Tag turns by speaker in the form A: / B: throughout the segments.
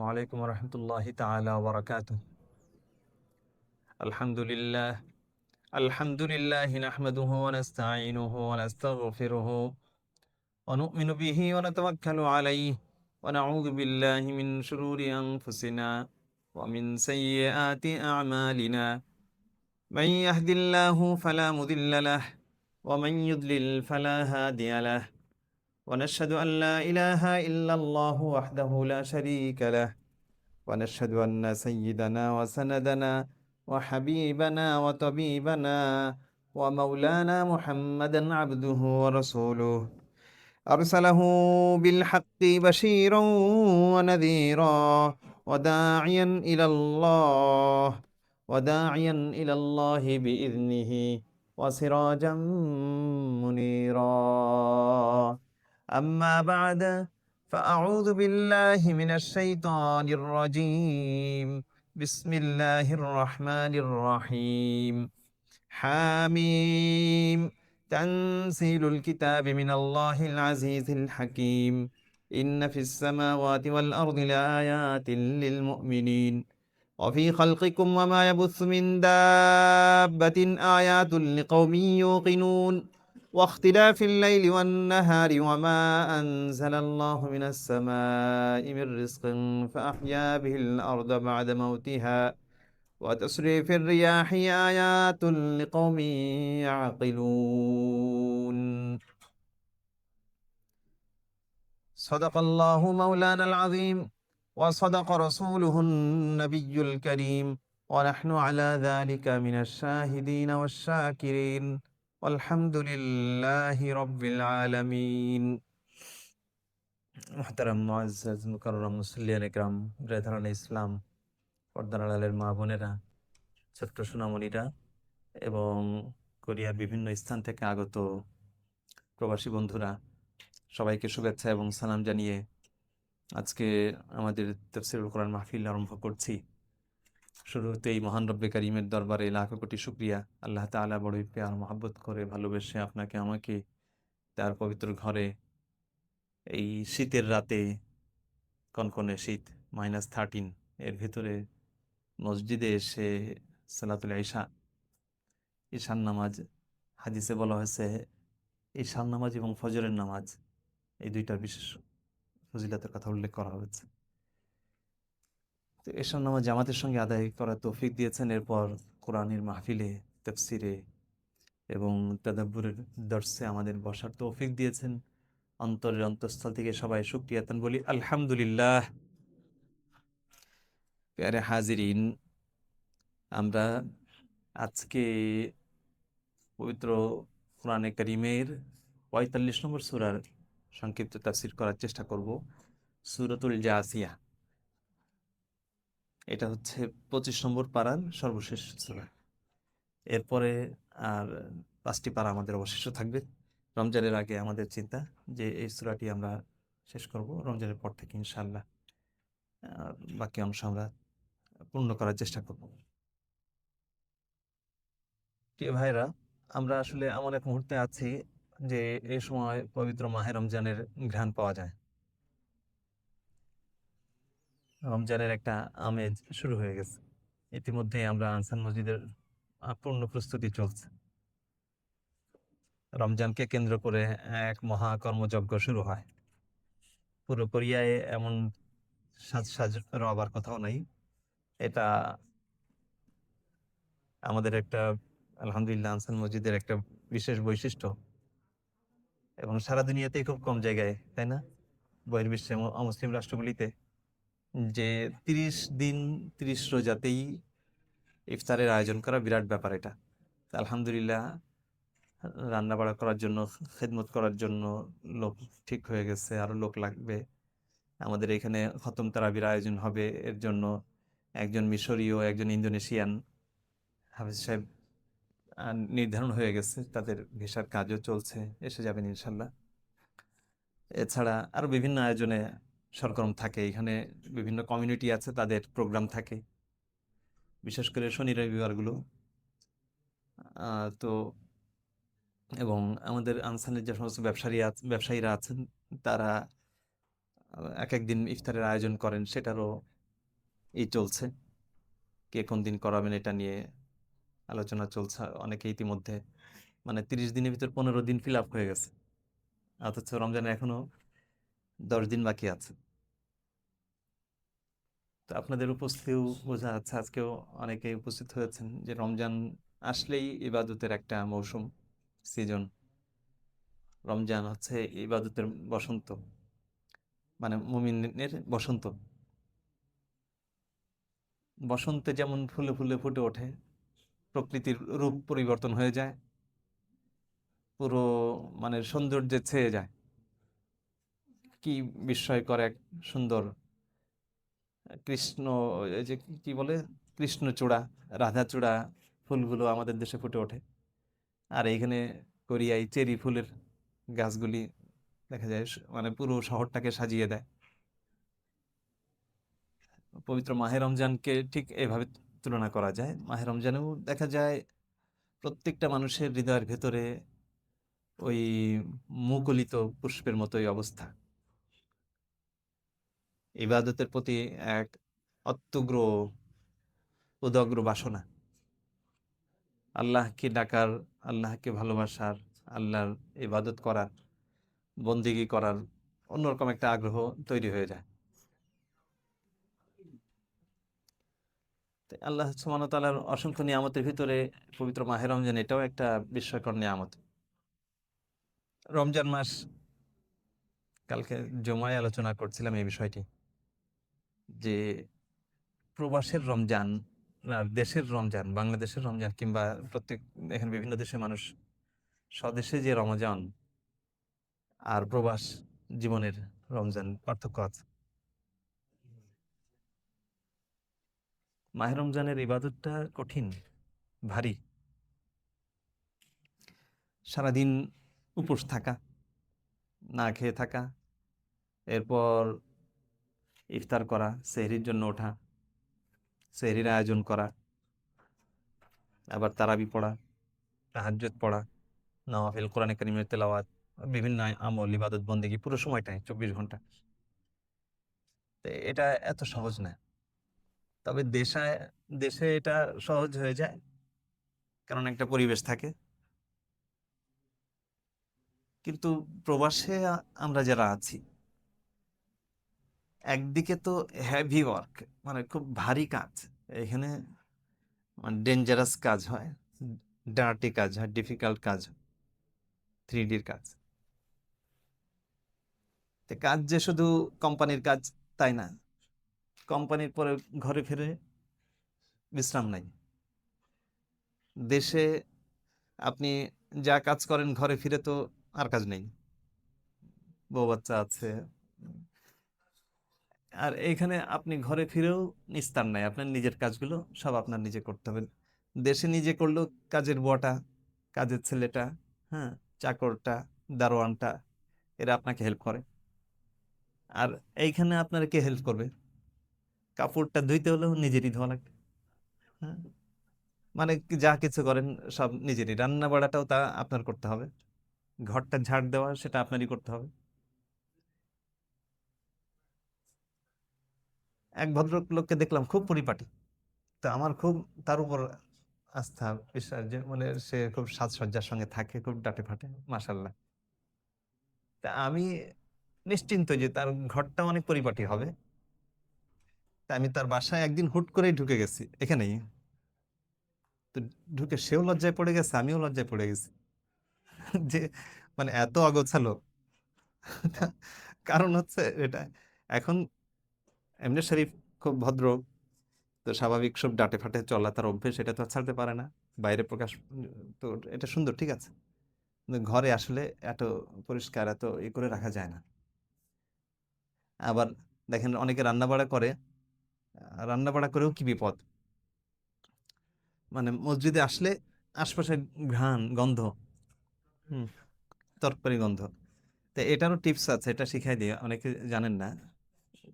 A: عليكم ورحمة الله تعالى وبركاته. الحمد لله الحمد لله نحمده ونستعينه ونستغفره ونؤمن به ونتوكل عليه ونعوذ بالله من شرور أنفسنا ومن سيئات أعمالنا. من يهد الله فلا مضل له ومن يضلل فلا هادي له. ونشهد أن لا إله إلا الله وحده لا شريك له. ونشهد أن سيدنا وسندنا وحبيبنا وطبيبنا ومولانا محمدا عبده ورسوله أرسله بالحق بشيرا ونذيرا وداعيا إلى الله وداعيا إلى الله بإذنه وسراجا منيرا. أما بعد فأعوذ بالله من الشيطان الرجيم. بسم الله الرحمن الرحيم. حاميم تنزيل الكتاب من الله العزيز الحكيم. إن في السماوات والأرض لآيات للمؤمنين وفي خلقكم وما يبث من دابة آيات لقوم يوقنون واختلاف الليل والنهار وما أنزل الله من السماء من رزق فأحيا به الأرض بعد موتها وتصريف الرياح آيات لقوم يعقلون. صدق الله مولانا العظيم وصدق رسوله النبي الكريم ونحن على ذلك من الشاهدين والشاكرين والحمد لله رب العالمين. মুহতারাম মুআজ্জাজ মুকাররম মুসল্লিয়ান ইকরাম, ব্রাদারান ইসলাম, পর্দার আড়ালের মা বোনেরা, ছোট্ট সোনামণিরা এবং কোরিয়ার বিভিন্ন স্থান থেকে আগত প্রবাসী বন্ধুরা, সবাইকে শুভেচ্ছা এবং সালাম জানিয়ে আজকে আমাদের তাফসীরুল কোরআন মাহফিল আরম্ভ করছি। শুরুতেই মহান রব্বে কারীমের দরবারে লাখো কোটি শুকরিয়া। আল্লাহ তাআলা বড়ই প্যার মহব্বত করে ভালোবেসে আপনাকে আমাকে তার পবিত্র ঘরে এই শীতের রাতে, কনকনে শীত -13 এর ভিতরে মসজিদে এসে সালাতুল ঈশান নামাজ, হাদিসে বলা হয়েছে ঈশান নামাজ এবং ফজরের নামাজ এই দুইটার বিশেষ ফজিলতের কথা উল্লেখ করা হয়েছে। তো ঈশান নামাজ জামাতের সঙ্গে আদায় করার তৌফিক দিয়েছেন। এরপর কোরআনের মাহফিলে, তাফসিরে এবং তাদাব্বুরের দর্সে আমাদের বসার তৌফিক দিয়েছেন। অন্তরের অন্তঃস্থল থেকে সবাই শুকরিয়াতান বলি আলহামদুলিল্লাহ। প্যারে হাজিরিন, আমরা আজকে পবিত্র কোরআনে কারীমের ৪৫ নম্বর সূরার সংক্ষিপ্ত তাফসীর করার চেষ্টা করব। সূরাতুল জাসিয়া, এটা হচ্ছে ২৫ নম্বর পারার সর্বশেষ সূরা। এরপরে আর ৫টি পারা আমাদের অবশিষ্ট থাকবে। রমজানের আগে আমাদের চিন্তা যে এই সূরাটি আমরা শেষ করব, রমজানের পর থেকে ইনশাআল্লাহ বাকি অংশ আমরা পূর্ণ করার চেষ্টা করব। প্রিয় ভাইরা, আমরা আসলে এমন এক মুহূর্তে আছি যে এই সময় পবিত্র মাহে রমজানের ঘ্রাণ পাওয়া যায়। রমজানের একটা আমেজ শুরু হয়ে গেছে। ইতিমধ্যে আমরা আনসার মসজিদের পূর্ণ প্রস্তুতি চলছে। রমজানকে কেন্দ্র করে এক মহা কর্মযজ্ঞ শুরু হয়। পুরো কোরিয়ায় এমন সাজ রবার কথাও নাই। এটা আমাদের একটা আলহামদুলিল্লাহ আনসার মসজিদের একটা বিশেষ বৈশিষ্ট্য এবং সারা দুনিয়াতেই খুব কম জায়গায়, তাই না, বহির্বিশ্বে অমুসলিম রাষ্ট্রগুলিতে, যে 30 দিন 30 রোজাতেই ইফতারের আয়োজন করা বিরাট ব্যাপার। এটা আলহামদুলিল্লাহ রান্না বাড়া করার জন্য, খেদমত করার জন্য লোক ঠিক হয়ে গেছে, আরো লোক লাগবে। আমাদের এখানে খতম তারাবির আয়োজন হবে, এর জন্য একজন মিশরীয়, একজন ইন্দোনেশিয়ান হাফেজ সাহেব নির্ধারণ হয়ে গেছে, তাদের ভিসার কাজও চলছে, এসে যাবেন ইনশাল্লাহ। এছাড়া আরো বিভিন্ন আয়োজনে সরগরম থাকে। এখানে বিভিন্ন কমিউনিটি আছে, তাদের প্রোগ্রাম থাকে, বিশেষ করে শনি রবিবারগুলো। তো এবং আমাদের আনসারের যে সমস্ত ব্যবসায়ীরা আছেন, তারা এক একদিন ইফতারের আয়োজন করেন, সেটারও এই চলছে, কে কোন দিন করাবেন এটা নিয়ে আলোচনা চলছে অনেকে ইতিমধ্যে। মানে 30 দিনের ভিতর 15 দিন ফিল আপ হয়ে গেছে, অথচ রমজানের এখনো 10 দিন বাকি আছে। তো আপনাদের উপস্থিতিও বোঝা যাচ্ছে, আজকেও অনেকে উপস্থিত হয়েছেন, যে রমজান আসলেই ইবাদতের একটা মৌসুম, সিজন। রমজান হচ্ছে ইবাদতের বসন্ত, মানে মুমিনের বসন্ত। বসন্তে যেমন ফুলে ফুলে ফুটে ওঠে, প্রকৃতির রূপ পরিবর্তন হয়ে যায়, পুরো মানে সৌন্দর্যে ছেয়ে যায়, কি বিস্ময়কর এক সুন্দর কৃষ্ণ, এই যে কি বলে, কৃষ্ণচূড়া, রাধাচূড়া ফুলগুলো আমাদের দেশে ফুটে ওঠে। আর এইখানে কোরিয়ায় চেরি ফুলের গাছগুলি দেখা যায় মানে পুরো শহরটাকে সাজিয়ে দেয়। পবিত্র মাহে রমজানকে ঠিক এভাবে তুলনা করা যায়। মাহে রমজানেও দেখা যায় প্রত্যেকটা মানুষের হৃদয়ের ভেতরে ওই মুকুলিত পুষ্পের মতোই অবস্থা, ইবাদতের প্রতি এক অত্যগ্র উদগ্র বাসনা, আল্লাহকে ডাকার, আল্লাহকে ভালোবাসার, আল্লাহর ইবাদত করার, বন্দিগি করার অন্যরকম একটা আগ্রহ তৈরি হয়ে যায়। তাই আল্লাহ সুবহানাহু ওয়া তাআলার অসংখ্য নিয়ামতের ভিতরে পবিত্র মাহে রমজান এটাও একটা বিস্ময়কর নিয়ামত। রমজান মাস, কালকে জুমায় আলোচনা করছিলাম এই বিষয়টি, যে প্রবাসের রমজান আর দেশের রমজান, বাংলাদেশের রমজান কিংবা প্রত্যেক এখানে বিভিন্ন দেশের মানুষ স্বদেশে যে রমজান আর প্রবাস জীবনের রমজান পার্থক্য আছে। মাহে রমজানের ইবাদতটা কঠিন, ভারী। সারাদিন উপোস থাকা, না খেয়ে থাকা, এরপর ইফতার করা, সেহরির জন্য ওঠা, সেহরির আয়োজন করা, আবার তারাবি পড়া, তাহাজ্জুদ পড়া, নওয়াফিল কোরআনে কারিমের তেলাওয়াত, বিভিন্ন আমল ইবাদত বন্দেগী পুরো সময়টাই 24 ঘন্টা। তো এটা এত সহজ না। তবে দেশে এটা সহজ হয়ে যায়, কারণ একটা পরিবেশ থাকে। কিন্তু প্রবাসে আমরা যারা আছি, একদিকে তো হেভি ওয়ার্ক, মানে খুব ভারী কাজ, এখানে মানে ডেঞ্জারাস কাজ হয়, ডার্টি কাজ হয়, ডিফিকাল্ট কাজ, 3Dর কাজ। তো কাজ যে শুধু কোম্পানির কাজ তাই না, কোম্পানির পরে ঘরে ফিরে বিশ্রাম নাই। দেশে আপনি যা কাজ করেন ঘরে ফিরে তো আর কাজ নেই, বউ বাচ্চা আছে। আর এইখানে আপনি ঘরে ফিরেও নিস্তার নাই, আপনার নিজের কাজগুলো সব আপনার নিজে করতে হবে। দেশে নিজে করলেও কাজের বুয়াটা, কাজের ছেলেটা, হ্যাঁ, চাকরটা, দারোয়ানটা, এরা আপনাকে হেল্প করে। আর এইখানে আপনার কে হেল্প করবে? কাপড়টা ধুইতে হলেও নিজেরই ধোয়া লাগবে, হ্যাঁ, মানে যা কিছু করেন সব নিজেরই, রান্না বাড়াটাও তা আপনার করতে হবে, ঘরটা ঝাড় দেওয়া সেটা আপনারই করতে হবে। এক ভদ্রলোককে দেখলাম খুব পরিপাটি, তো আমার খুব তার উপর আস্থা, বিশ্বাস, যে মানে সে খুব সাজসজ্জার সঙ্গে থাকে, খুব ডাটে ফাটে, মাশাল্লাহ। তা আমি নিশ্চিন্ত যে তার ঘরটা অনেক পরিপাটি হবে। তা আমি তার বাসায় একদিন হুট করেই ঢুকে গেছি এখানেই, তো ঢুকে সেও লজ্জায় পড়ে গেছে, আমিও লজ্জায় পড়ে গেছি, যে মানে এত অগোছালো। কারণ হচ্ছে এটা, এখন এমনি শরীফ, খুব ভদ্র, তো স্বাভাবিক সব ডাটে ফাটে চলা তার অভ্যেস, এটা তো আর ছাড়তে পারে না, বাইরে প্রকাশ। তো এটা সুন্দর, ঠিক আছে, কিন্তু ঘরে আসলে এত পরিষ্কার, এত করে রাখা যায় না। আবার দেখেন অনেকে রান্না বাড়া করে, রান্না বাড়া করেও কি বিপদ, মানে মসজিদে আসলে আশপাশে ঘ্রাণ গন্ধ, হুম, তরকারি গন্ধ। তো এটারও টিপস আছে, এটা শিখাই দিয়ে অনেকে জানেন না।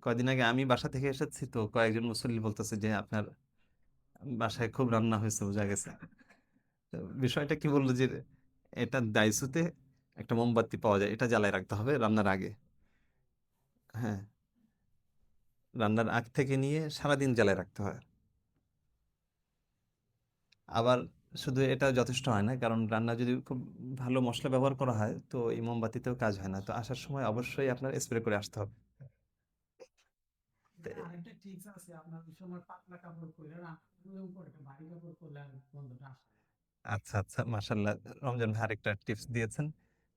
A: কয়দিন আগে আমি বাসা থেকে এসেছি, তো কয়েকজন মুসল্লি বলতেছে যে আপনার বাসায় খুব রান্না হয়েছে, বোঝা গেছে। তো বিষয়টা কি বললো, যে এটা দাইসুতে একটা মোমবাতি পাওয়া যায়, এটা জ্বালায় রাখতে হবে রান্নার আগে। হ্যাঁ, রান্নার আগ থেকে নিয়ে সারাদিন জ্বালায় রাখতে হয়। আবার শুধু এটা যথেষ্ট হয় না, কারণ রান্না যদি খুব ভালো মশলা ব্যবহার করা হয় তো এই মোমবাতিতেও কাজ হয় না, তো আসার সময় অবশ্যই আপনার স্প্রে করে আসতে হবে। তো
B: আরেকটা টিপস আছে, আপনার ওই সময় পাতলা কাপড় পরে রান্নার উপর একটা ভারী কাপড় পরলে আর গন্ধটা আসে না।
A: আচ্ছা আচ্ছা, মাশাল্লাহ, রমজান ভাই আরেকটা টিপস দিয়েছেন।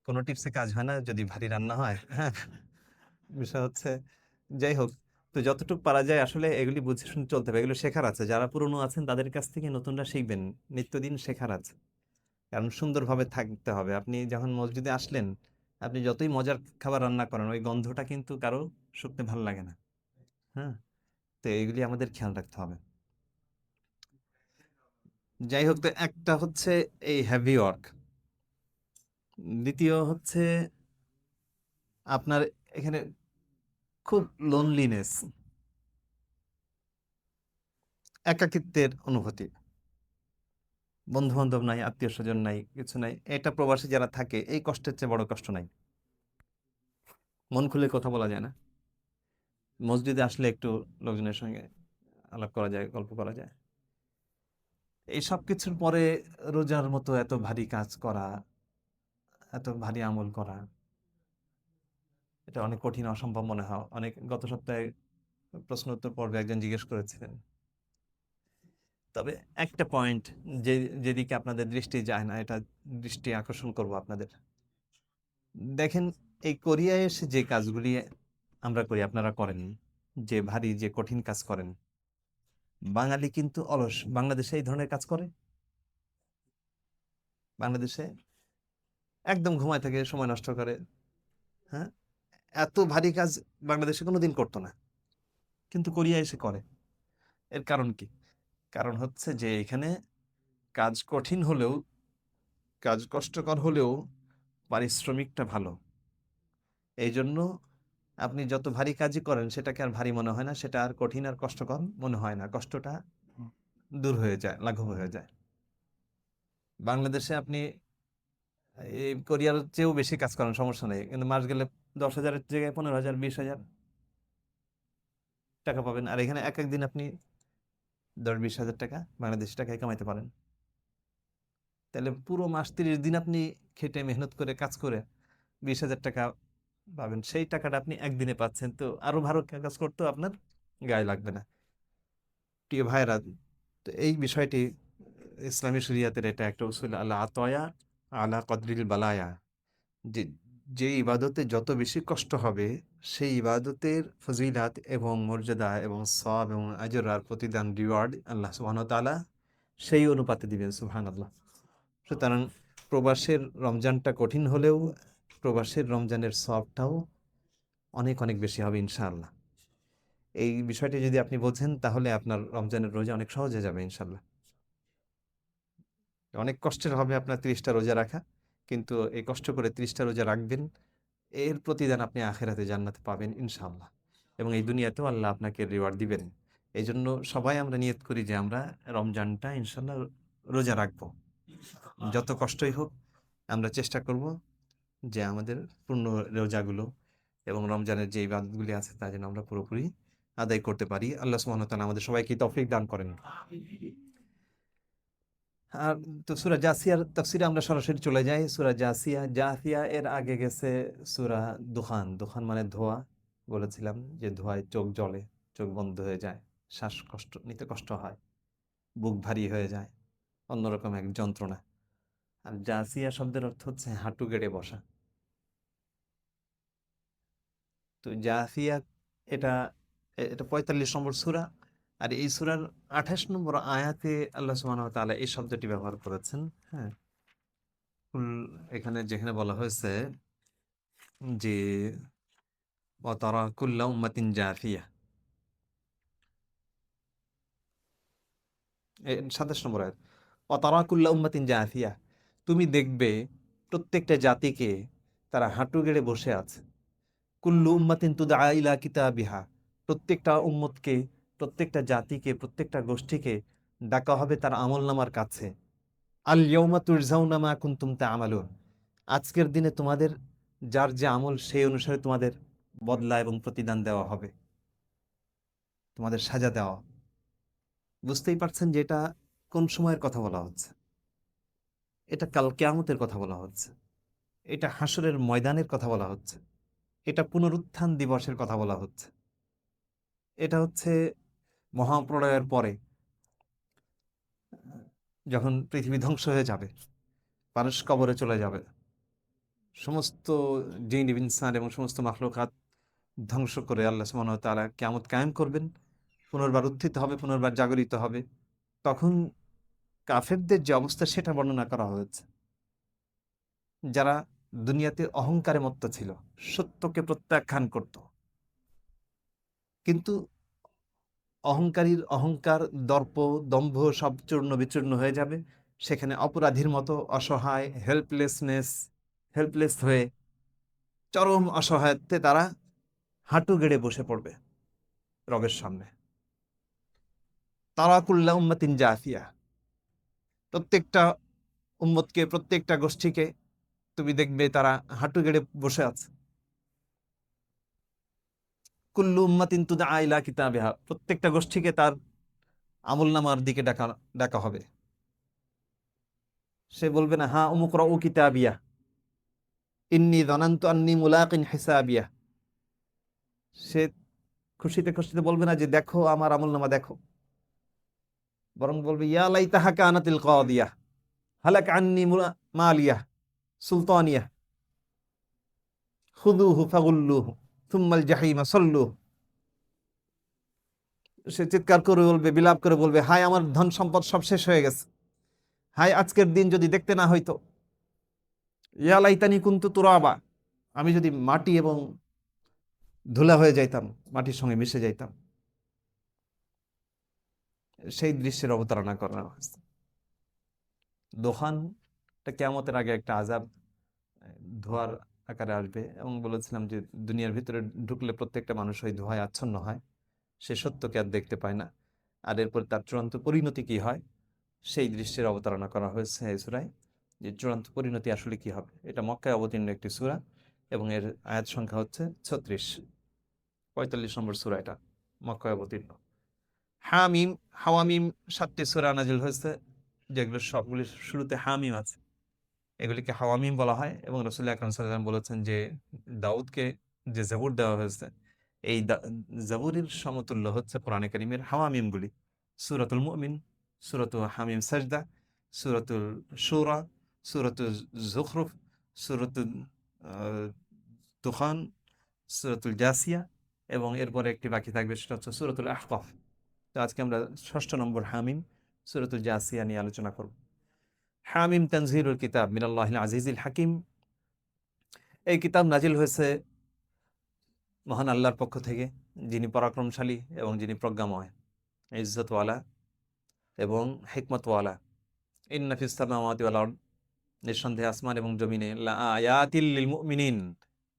A: কোনো টিপসে কাজ হয় না যদি ভারী রান্না হয়, হ্যাঁ। বিষয় হচ্ছে, যাই হোক, তো যতটুকু পারা যায় আসলে এগুলি বুঝে শুনে চলতে হবে, এগুলো শেখার আছে, যারা পুরনো আছেন তাদের কাছ থেকে নতুনরা শিখবেন, নিত্যদিন শেখার আছে। কারণ সুন্দরভাবে থাকতে হবে। আপনি যখন মসজিদে আসলেন, আপনি যতই মজার খাবার রান্না করেন ওই গন্ধটা কিন্তু কারো শুকতে ভালো লাগে না। হ্যাঁ, তো এগুলি আমাদের খেয়াল রাখতে হবে। যাই হোক, তো একটা হচ্ছে এই হেভি ওয়ার্ক, দ্বিতীয় হচ্ছে আপনার এখানে খুব লোনলিনেস, একাকিত্বের অনুভূতি, বন্ধু বান্ধব নাই, আত্মীয় স্বজন নাই, কিছু নাই। এটা প্রবাসী যারা থাকে এই কষ্টের চেয়ে বড় কষ্ট নাই। মন খুলে কথা বলা যায় না, মসজিদে আসলে একটু লোকজনের সঙ্গে আলাপ করা যায়, গল্প করা যায়। এই সব কিছুর পরে রোজার মতো এত ভারী কাজ করা, এত ভারী আমল করা, এটা অনেক কঠিন, অসম্ভব মনে হয়। অনেক গত সপ্তাহে প্রশ্ন উত্তর পর্বে একজন জিজ্ঞেস করেছিলেন। তবে একটা পয়েন্ট, যে যেদিকে আপনাদের দৃষ্টি যায় না, এটা দৃষ্টি আকর্ষণ করব আপনাদের। দেখেন, এই কোরিয়ায় এসে যে কাজগুলি আমরা করি আপনারা করেন, যে ভারী যে কঠিন কাজ করেন, বাঙালি কিন্তু অলস। বাংলাদেশে এই ধরনের কাজ করে? বাংলাদেশে একদম ঘুমায় থাকে, সময় নষ্ট করে। হ্যাঁ, এত ভারী কাজ বাংলাদেশে কোনোদিন করতো না, কিন্তু কোরিয়া এসে করে। এর কারণ কি? কারণ হচ্ছে যে এখানে কাজ কঠিন হলেও, কাজ কষ্টকর হলেও পারিশ্রমিকটা ভালো। এই জন্য আপনি যত ভারী কাজই করেন সেটাকে আর ভারী মনে হয় না, সেটা আর কঠিন আর কষ্টকর মনে হয় না, কষ্টটা দূর হয়ে যায়, লাঘব হয়ে যায়। বাংলাদেশে আপনি এই কোরিয়ার চেয়েও বেশি কাজ করেন, সমস্যা নেই, কিন্তু মাস গেলে 10,000-এর জায়গায় 15,000, 20,000 টাকা পাবেন। আর এখানে এক একদিন আপনি 10-20 হাজার টাকা বাংলাদেশি টাকায় কামাইতে পারেন। তাহলে পুরো মাস 30 দিন আপনি খেটে মেহনত করে কাজ করে 20,000 টাকা পাবেন, সেই টাকাটা আপনি একদিনে পাচ্ছেন, তো আরো ভালো কাজ করতেও আপনার গায়ে লাগবে না। প্রিয় ভাইরা, তো এই বিষয়টি ইসলামী শরিয়াতের এটা একটা উসুল, আল্লাহ আতয়া আলা কদরিল বালায়া, যে যে ইবাদতে যত বেশি কষ্ট হবে সেই ইবাদতের ফজিলাত এবং মর্যাদা এবং সওয়াব এবং আজর আর প্রতিদান, রিওয়ার্ড আল্লাহ সুবহানাহু ওয়া তাআলা সেই অনুপাতে দিবেন। সুবহানাল্লাহ। সুতরাং প্রবাসের রমজানটা কঠিন হলেও প্রবাসের রমজানের সওয়াবটাও অনেক অনেক বেশি হবে ইনশাআল্লাহ। এই বিষয়টি যদি আপনি বোঝেন তাহলে আপনার রমজানের রোজা অনেক সহজ হয়ে যাবে ইনশাআল্লাহ। অনেক কষ্টের হবে আপনার 30টা রোজা রাখা, কিন্তু এই কষ্ট করে 30টা রোজা রাখবেন, এর প্রতিদান আপনি আখেরাতে জান্নাতে পাবেন ইনশাআল্লাহ। এবং এই দুনিয়াতেও আল্লাহ আপনাকে রিওয়ার্ড দিবেন। এই জন্য সবাই আমরা নিয়ত করি যে আমরা রমজানটা ইনশাআল্লাহ রোজা রাখবো, যত কষ্টই হোক। আমরা চেষ্টা করব যে আমাদের পূর্ণ রোজাগুলো এবং রমজানের যে ইবাদতগুলি আছে তা যেন আমরা পুরোপুরি আদায় করতে পারি। আল্লাহ সুবহানাহু ওয়া তাআলা আমাদের সবাইকে তৌফিক দান করেন। আর তো সূরা জাসিয়ার তাফসিরে আমরা সরাসরি চলে যাই। সূরা জাসিয়া, জাসিয়া এর আগে গেছে সূরা দুখান। দুখান মানে ধোঁয়া, বলেছিলাম যে ধোঁয়ায় চোখ জ্বলে, চোখ বন্ধ হয়ে যায়, শ্বাসকষ্ট নিতে কষ্ট হয়, বুক ভারী হয়ে যায়, অন্যরকম এক যন্ত্রণা। আর জাসিয়া শব্দের অর্থ হচ্ছে হাঁটু গেড়ে বসা। তো জাসিয়া, এটা এটা 45 নম্বর সূরা। আর এই সূরার 28 নম্বর আয়াতে আল্লাহ সুবহানাহু ওয়া তাআলা এই শব্দটি ব্যবহার করেছেন। হ্যাঁ, এখানে যেখানে বলা হয়েছে যে ওয়াতারা কুল্লা উম্মাতিন জাফিয়া, 27 নম্বর আয়াত, ওয়াতারা কুল্লা উম্মাতিন জাফিয়া, তুমি দেখবে প্রত্যেকটা জাতিকে তারা হাঁটু গেড়ে বসে আছে। কুল্লু উম্মাতিন তুদআ ইলা কিতাবিহা, প্রত্যেকটা উম্মতকে, প্রত্যেকটা জাতিকে, প্রত্যেকটা গোষ্ঠীকে ডাকা হবে তার আমলনামার কাছে। আল ইয়াউমা তুরজাউনা মা কুনতুম তা'মালুন, আজকের দিনে তোমাদের যার যে আমল সেই অনুসারে তোমাদের বদলা এবং প্রতিদান দেওয়া হবে। তোমাদের সাজা দেওয়া। বুঝতেই পারছেন যে এটা কোন সময়ের কথা বলা হচ্ছে। এটা কাল কিয়ামতের কথা বলা হচ্ছে, এটা হাসরের ময়দানের কথা বলা হচ্ছে, এটা পুনরুত্থান দিবসের কথা বলা হচ্ছে। এটা হচ্ছে মহাপ্রলয়ের পরে যখন পৃথিবী ধ্বংস হয়ে যাবে, মানুষ কবরে চলে যাবে, সমস্ত জিন ইনসান এবং সমস্ত মাখলুকাত ধ্বংস করে আল্লাহ সুবহানাহু ওয়া তাআলা কিয়ামত কায়েম করবেন, পুনর্বার উত্থিত হবে, পুনর্বার জাগরিত হবে। তখন কাফেরদের যে অবস্থা সেটা বর্ণনা করা হয়েছে। যারা দুনিয়াতে অহংকারে মত্ত ছিল, সত্যকে প্রত্যাখ্যান করত, কিন্তু অহংকারীর অহংকার, দর্প, দম্ভ সব চূর্ণ বিচূর্ণ হয়ে যাবে। সেখানে অপরাধীর মতো অসহায়, হেল্পলেস হয়ে চরম অসহায়ত্বে তারা হাঁটু গেড়ে বসে পড়বে রবের সামনে। তারাকুল্লা উম্মাতিন জাফিয়া, প্রত্যেকটা উম্মতকে, প্রত্যেকটা গোষ্ঠীকে তুমি দেখবে তারা হাঁটু গেড়ে বসে আছে। কুল্লু উম্মাতিন তুদআ ইলা কিতাবিহা, প্রত্যেকটা গোষ্ঠীকে তার আমলনামার দিকে ডাকা ডাকা হবে। সে বলবে না, হা উমুকরাউ কিতাবিয়া ইন্নী যানানতু আন্নী মুলাকিন হিসাবিয়া। সে খুশিতে খুশিতে বলবে না যে দেখো আমার আমলনামা দেখো, বরং বলবে ইয়া লাইতাহা কানাতিল কাদিয়া হালাক আন্নী মালিয়া সুলতানিয়া খুযুহু ফাগুল্লুহু থুম্মাল জাহিমা সাল্লুহু। সে চিৎকার করে বলবে, বিলাপ করে বলবে, হায় আমার ধন সম্পদ সব শেষ হয়ে গেছে, হায় আজকের দিন যদি দেখতে না হইতো, ইয়া লাইতানি কুনতু তুরাবা, আমি যদি মাটি এবং ধুলা হয়ে যাইতাম, মাটির সঙ্গে মিশে যাইতাম। সেই দৃশ্যের অবতারণা করা হয়েছে। দোহানটা কিয়ামতের আগে একটা আযাব, ধোঁয়ার আকারে আসবে, এবং বলেছিলাম যে দুনিয়ার ভিতরে ঢুকলে প্রত্যেকটা মানুষ ওই ধোঁয়ায় আচ্ছন্ন হয়, সে সত্যকে আর দেখতে পায় না। আর এরপর তার চূড়ান্ত পরিণতি কি হয় সেই দৃশ্যের অবতারণা করা হয়েছে এই সূরায়, যে চূড়ান্ত পরিণতি আসলে কি হবে। এটা মক্কায় অবতীর্ণ একটি সূরা এবং এর আয়াত সংখ্যা হচ্ছে 36, 45 নম্বর সূরা এটা, মক্কায় অবতীর্ণ। হামিম, হাওয়ামিম 7টি সূরা নাজিল হয়েছে, যেগুলো সবগুলি শুরুতে হামিম আছে, এগুলিকে হাওয়ামিম বলা হয়। এবং রাসূলুল্লাহ আকরাম সাল্লাল্লাহু আলাইহি ওয়াসাল্লাম বলেছেন যে দাউদকে যে জাবুর দেওয়া হয়েছে, এই জাবুরের সমতুল্য হচ্ছে কোরআনে কারীমের হাওয়ামিমগুলি। সূরাতুল মুমিন, সূরাতুল হামিম সাজদা, সূরাতুল শুরা, সূরাতুল যুখরুফ, সূরাতুল দুখান, সূরাতুল জাসিয়া, এবং এরপরে একটি বাকি থাকবে, সেটা হচ্ছে সূরাতুল আহকাফ। তো আজকে আমরা 6 নম্বর হামিম সূরাতুল জাসিয়া নিয়ে আলোচনা করব। হামিম তানজিলুল কিতাব মিনাল্লাহিল আজিজিল হাকিম। এই কিতাব নাজিল হয়েছে মহান আল্লাহর পক্ষ থেকে, যিনি পরাক্রমশালী এবং যিনি প্রজ্ঞাময়, ইজ্জতওয়ালা এবং হিকমতওয়ালা। ইন্না ফিস সামাওয়াতি ওয়াল আরদ, নিঃসন্দেহে আসমান এবং জমিনে, লা আয়াতিল লিল মুমিনিন,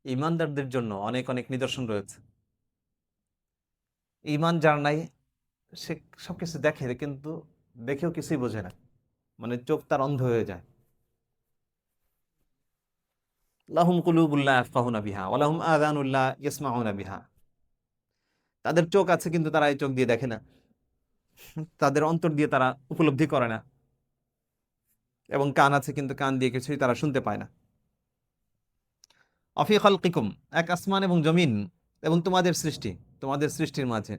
A: ঈমানদারদের জন্য অনেক অনেক নিদর্শন রয়েছে। ঈমান যার নাই সে সবকিছু দেখে কিন্তু দেখেও কিছুই বোঝে না, মানে চোখ তার অন্ধ হয়ে যায়। লাহুম কুলুবুল লা ইয়াফকাহুনা বিহা ওয়া লাহুম আযানুল লা ইয়াসমাউনা বিহা। তাদের চোখ আছে কিন্তু তারা এই চোখ দিয়ে দেখে না, তাদের অন্তর দিয়ে তারা উপলব্ধি করে না, এবং কান আছে কিন্তু কান দিয়ে কিছুই তারা শুনতে পায় না। অফি খালকিকুম, এক আসমান এবং জমিন এবং তোমাদের সৃষ্টি, তোমাদের সৃষ্টির মাঝে,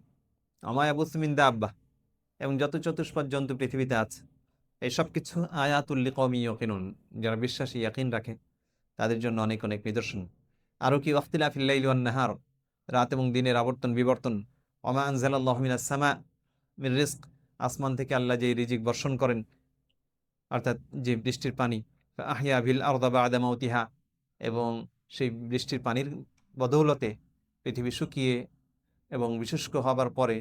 A: আমায়া বুসমিন দাব্বা, এবং যত চতুষ্পদ জন্তু পৃথিবীতে আছে, এই সব কিছু আয়াতুল লিকওমি ইউকিনুন, যারা বিশ্বাসী ইয়াকিন রাখে তাদের জন্য অনেক অনেক নিদর্শন। আরও কি ওয়াখতিলাফিল লাইলি ওয়ান নাহার, রাত এবং দিনের আবর্তন বিবর্তন। ওমা আনজালাল্লাহু মিনাস সামা মির রিজক, আসমান থেকে আল্লাহ যে রিজিক বর্ষণ করেন, অর্থাৎ যে বৃষ্টির পানি। আহইয়া বিল আরদা বা'দা মাউতিহা, এবং সেই বৃষ্টির পানির বদৌলতে পৃথিবী শুকিয়ে এবং বিশুষ্ক হবার পরে,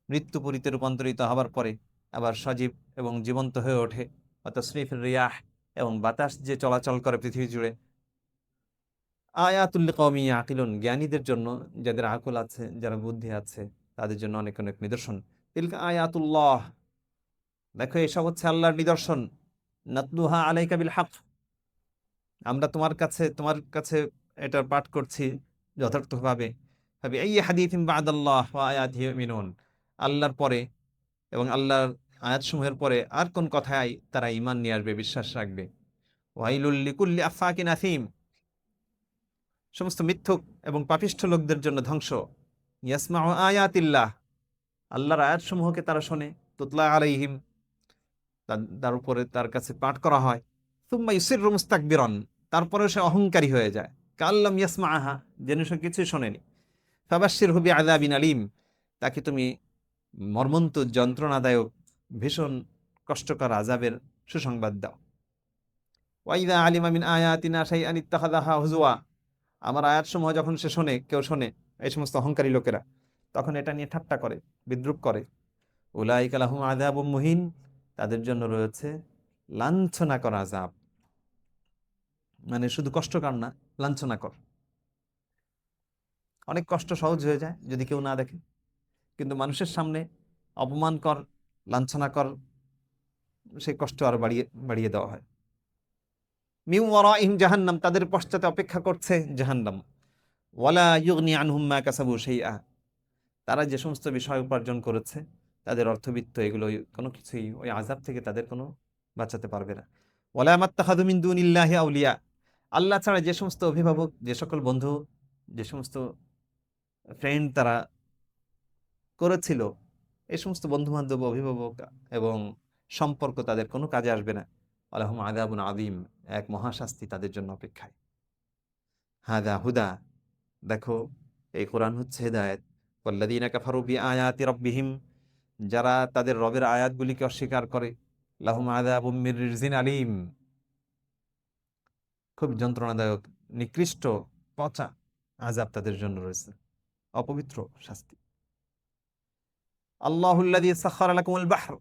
A: মৃত্যুপুরীতে রূপান্তরিত হবার পরে আবার সজীব এবং জীবন্ত হয়ে ওঠে। তাসরিফির রিয়াহ, এবং বাতাস যে চলাচল করে পৃথিবী জুড়ে। আয়াতুল লিকওমি ইয়াকিলুন, জ্ঞানীদের জন্য, যাদের আকল আছে, যারা বুদ্ধি আছে, তাদের জন্য অনেক অনেক নিদর্শন। তিলকা আয়াতুল্লাহ, দেখো এসব হচ্ছে আল্লাহর নিদর্শন। নাতলুহা আলাইকা বিল হক, আমরা তোমার কাছে এটা পাঠ করছি যথার্থভাবে। ভাবি এই হাদিসিন বাদাল্লাহ ওয়া আয়াতিহি ইউমিনুন, আল্লাহর পরে এবং আল্লাহর আয়াতসমূহের পরে আর কোন কথায় তারা ঈমান নিয়ে আসবে, বিশ্বাস রাখবে? ওয়াইলুল লিকুল্লি আফাকিন আথিম, সমস্ত মিথ্যুক এবং পাপিষ্ঠ লোকদের জন্য ধ্বংস। ইয়াসমাউ আয়াতিল্লাহ, আল্লাহর আয়াতসমূহকে তারা শোনে, তুতলা আলাইহিম, তার উপরে তার কাছে পাঠ করা হয়, সুম্মা ইউসিররু মুস্তাকবিরান, তারপরেও সে অহংকারী হয়ে যায়, কাল্লাম ইয়াসমাআহা, যেন সে কিছুই শোনেনি। ফাবাশশিরহু বিআযাবিন আলীম, তাকে তুমি মর্মন্তুদ যন্ত্রণাদায়ক ভীষণ কষ্টকর আযাবের সুসংবাদ দাও। ওয়াইদা আলিমা মিন আয়াতিনা শাইআন ইত্তাখাযাহা হুজুয়া, আমার আয়াতসমূহ যখন সে শোনে, কেউ শোনে, এই সমস্ত অহংকারী লোকেরা, তখন এটা নিয়ে ঠাট্টা করে, বিদ্রূপ করে। উলাইকা লাহুম আযাবুম মুহিন, তাদের জন্য রয়েছে লাঞ্ছনাকর আযাব, মানে শুধু কষ্টকর না, লাঞ্ছনাকর। অনেক কষ্ট সহজ হয়ে যায় যদি কেউ না দেখে, কিন্তু মানুষের সামনে অপমানকর, লাঞ্ছনাকর সেই কষ্ট আরো বাড়িয়ে বাড়িয়ে দেওয়া হয়। মিন ওয়ারাইহিম জাহান্নাম, তাদের পশ্চাতে অপেক্ষা করছে জাহান্নাম। ওয়ালা ইউগনি আনহুম মা কাসাবু শাইআ, তারা যে সমস্ত বিষয় উপার্জন করেছে, তাদের অর্থবিত্ত, এগুলো কোনো কিছুই ওই আযাব থেকে তাদের কোনো বাঁচাতে পারবে না। ওয়ালা মাত্তাখাযু মিন দুনিল্লাহি আউলিয়া, আল্লাহ ছাড়া যে সমস্ত অভিভাবক, যে সকল বন্ধু, যে সমস্ত ফ্রেন্ড তারা করেছিল, এই সমস্ত বন্ধু বান্ধব, অভিভাবক এবং সম্পর্ক তাদের কোনো কাজে আসবে না। আলাহুম আযাবুন আযীম, এক মহাশাস্তি তাদের জন্য অপেক্ষায়। হাদা হুদা, দেখো এই কোরআন হচ্ছে হেদায়েত। ওয়াল্লাযীনা কাফারু বিআয়াতি রাব্বিহিম, যারা তাদের রবের আয়াতগুলিকে অস্বীকার করে, লাহুম আযাবুম মির রিজজিন আলীম, খুব যন্ত্রণাদায়ক, নিকৃষ্ট, পচা আযাব তাদের জন্য রয়েছে, অপবিত্র শাস্তি। আল্লাহুল্লাযী সাখখারা লাকুমুল বাহর,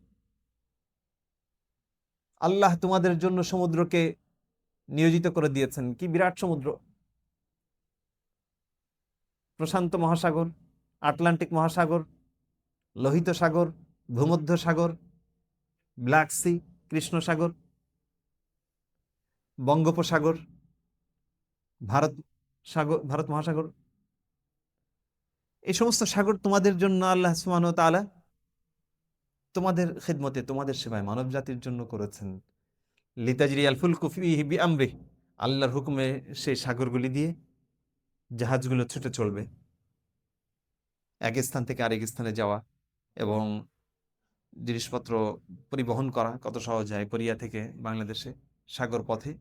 A: আল্লাহ তোমাদের জন্য সমুদ্রকে নিয়োজিত করে দিয়েছেন। কি বিরাট সমুদ্র! প্রশান্ত মহাসাগর, আটলান্টিক মহাসাগর, লোহিত সাগর, ভূমধ্য সাগর, ব্ল্যাক সি, কৃষ্ণ সাগর, বঙ্গোপসাগর, ভারত সাগর, ভারত মহাসাগর, এই সমস্ত সাগর তোমাদের জন্য আল্লাহ সুবহানাহু ওয়া তাআলা তোমাদের খিদমতে, তোমাদের সেবায়, মানব জাতির জন্য করেছেন। লিতাজরিয়াল ফুলকু ফীহি বিআমরিহি, আল্লাহর হুকুমে সেই সাগরগুলি দিয়ে জাহাজগুলো ছুটে চলবে, এক স্থান থেকে আরেক স্থানে যাওয়া এবং জিনিসপত্র পরিবহন করা কত সহজ হয়। কোরিয়া থেকে বাংলাদেশে সাগর পথে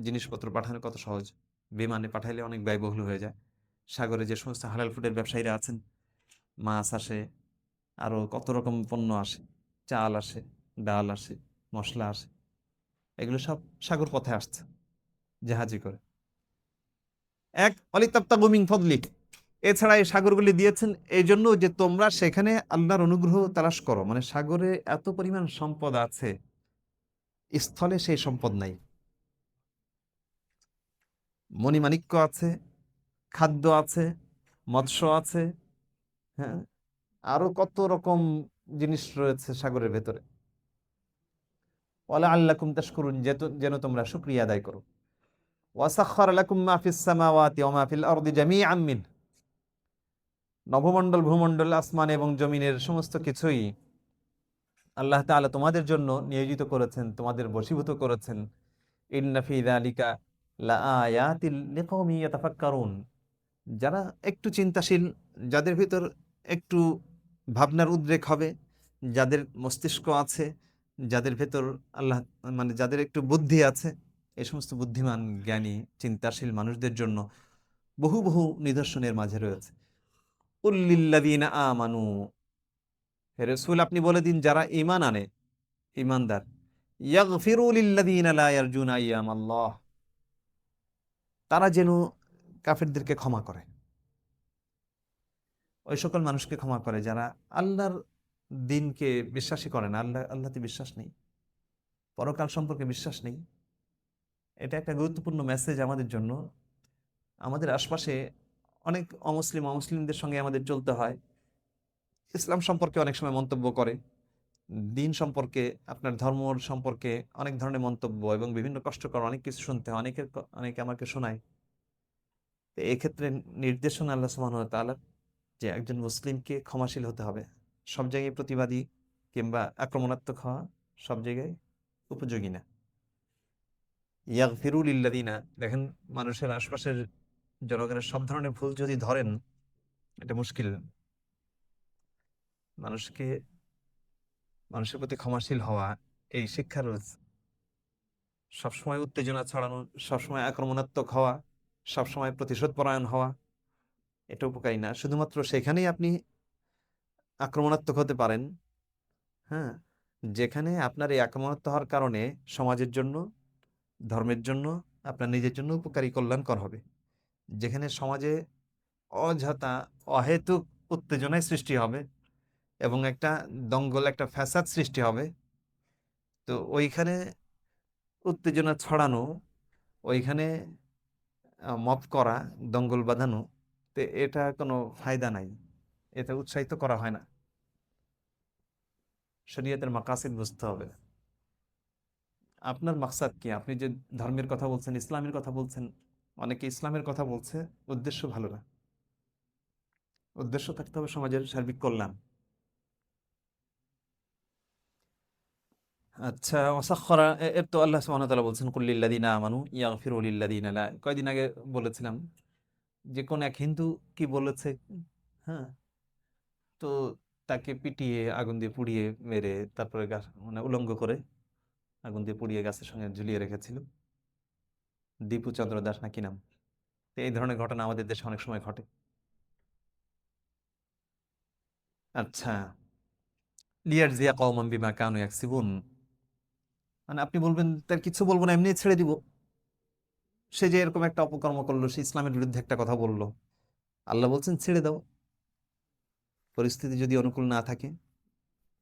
A: জিনিসপত্র পাঠানো কত সহজ, বিমানে পাঠাইলে অনেক ব্যয়বহুল হয়ে যায়। সাগরে যে সমস্ত হালাল ফুডের ব্যবসায়ীরা আছেন, মাছ আসে, আরো কত রকম পণ্য আসে, চাল আসে, ডাল আসে, মশলা আসে, এগুলো সব সাগর পথে আসছে জাহাজে করে। এক অলিতাপ্তাগু মিন ফাদলিক, এছাড়া এই সাগরগুলি দিয়েছেন এই জন্য যে তোমরা সেখানে আল্লাহর অনুগ্রহ তালাশ করো। মানে সাগরে এত পরিমাণ সম্পদ আছে, স্থলে সেই সম্পদ নাই। মণিমাণিক্য আছে, খাদ্য আছে, মৎস্য আছে, হ্যাঁ, আরো কত রকম জিনিস রয়েছে সাগরের ভেতরে। ওয়ালা আল্লাকুম তাশকুরুন, যেন তোমরা শুকরিয়া আদায় করো। ওয়াসাখখারা লাকুম মা ফিস সামাওয়াতি ওয়া মা ফিল আরদি জামিআম মিন, নভমণ্ডল, ভূমণ্ডল, আসমান এবং জমিনের সমস্ত কিছুই আল্লাহ তাআলা তোমাদের জন্য নিয়োজিত করেছেন, তোমাদের বশীভূত করেছেন। ইন্না ফি যালিকা লাআয়াতিল লিকওমি ইয়াতাফাক্কারুন, যারা একটু চিন্তাশীল, যাদের ভিতর একটু ভাবনার উদ্রেক হবে, যাদের মস্তিষ্ক আছে, যাদের ভেতর আল্লাহ, মানে যাদের একটু বুদ্ধি আছে, এই সমস্ত বুদ্ধিমান, জ্ঞানী, চিন্তাশীল মানুষদের জন্য বহু বহু নিদর্শনের মাঝে রয়েছে। কুল লিল্লাযীনা আমানু, হে রাসূল আপনি বলে দিন যারা ঈমান আনে, ঈমানদার, ইয়াগফিরু লিল্লাযীনা লা ইয়ারজুনা আইয়ামাল্লাহ, তারা যেন কাফেরদেরকে ক্ষমা করে, ওই সকল মানুষকে ক্ষমা করে যারা আল্লাহর দিনকে বিশ্বাসই করে না, আল্লাহতে বিশ্বাস নেই, পরকাল সম্পর্কে বিশ্বাস নেই। এটা একটা গুরুত্বপূর্ণ মেসেজ আমাদের জন্য। আমাদের আশপাশে অনেক অমুসলিমদের সঙ্গে আমাদের চলতে হয়। ইসলাম সম্পর্কে অনেক সময় মন্তব্য করে, দিন সম্পর্কে, আপনার ধর্ম সম্পর্কে অনেক ধরনের মন্তব্য এবং বিভিন্ন কষ্টকর অনেক কিছু শুনতে হয়, অনেকে আমাকে শোনায়। তো এক্ষেত্রে নির্দেশনা আল্লাহ সুবহানাহু ওয়া তাআলা যে একজন মুসলিমকে ক্ষমাশীল হতে হবে, সব জায়গায় প্রতিবাদী কিংবা আক্রমণাত্মক হওয়া সব জায়গায় উপযোগী না। ইয়াগফিরু লিল্লাযিনা, দেখেন মানুষের আশপাশের জনগণের সব ধরনের ভুল যদি ধরেন এটা মুশকিল। মানুষকে মানুষের প্রতি ক্ষমাশীল হওয়া, এই শিক্ষা রয়েছে। সবসময় উত্তেজনা ছড়ানো, সবসময় আক্রমণাত্মক হওয়া, সবসময় প্রতিশোধ পরায়ণ হওয়া, এটা উপকারী না। শুধুমাত্র সেখানেই আপনি আক্রমণাত্মক হতে পারেন, হ্যাঁ, যেখানে আপনার এই আক্রমণাত্মক হওয়ার কারণে সমাজের জন্য, ধর্মের জন্য, আপনার নিজের জন্য উপকারী, কল্যাণকর হবে। যেখানে সমাজে অযথা অহেতুক উত্তেজনায় সৃষ্টি হবে এবং একটা দঙ্গল, একটা ফ্যাসাদ সৃষ্টি হবে, তো ওইখানে উত্তেজনা ছড়ানো, ওইখানে মত করা, দঙ্গল বাঁধানো, তো এটা কোনো ফায়দা নাই, এটা উৎসাহিত করা হয় না। শরীয়তের মাকাসিদ বুঝতে হবে। আপনার মাকসাদ কি? আপনি যে ধর্মের কথা বলছেন, ইসলামের কথা বলছেন, অনেকে ইসলামের কথা বলছে, উদ্দেশ্য ভালো না। উদ্দেশ্য থাকতে হবে সমাজের সার্বিক কল্যাণ। আচ্ছা, ওয়াসাখখারা, এর তো আল্লাহ সুবহানাহু ওয়া তাআলা বলছেন কুল লিল্লাযিনা আমানু ইয়াগফিরু লিল্লাযিনা লা। কয়দিন আগে বলেছিলাম যে কোন এক হিন্দু কি বলেছে, হ্যাঁ, তো তাকে পিটিয়ে আগুন দিয়ে পুড়িয়ে মেরে তারপরে গাছ মানে উলঙ্গ করে আগুন দিয়ে পুড়িয়ে গাছের সঙ্গে ঝুলিয়ে রেখেছিল। দীপু চন্দ্র দাস নাকি নাম। তো এই ধরনের ঘটনা আমাদের দেশে অনেক সময় ঘটে। আচ্ছা, লিয়ারজিয়া কওমান বিমা কানু ইয়াকসিবুন, মানে আপনি বলবেন তার কিছু বলবো না, এমনি ছেড়ে দিব। সে যে এরকম একটা অপকর্ম করলো, সে ইসলামের বিরুদ্ধে একটা কথা বললো, আল্লাহ বলছেন ছেড়ে দাও। পরিস্থিতি যদি অনুকূল না থাকে,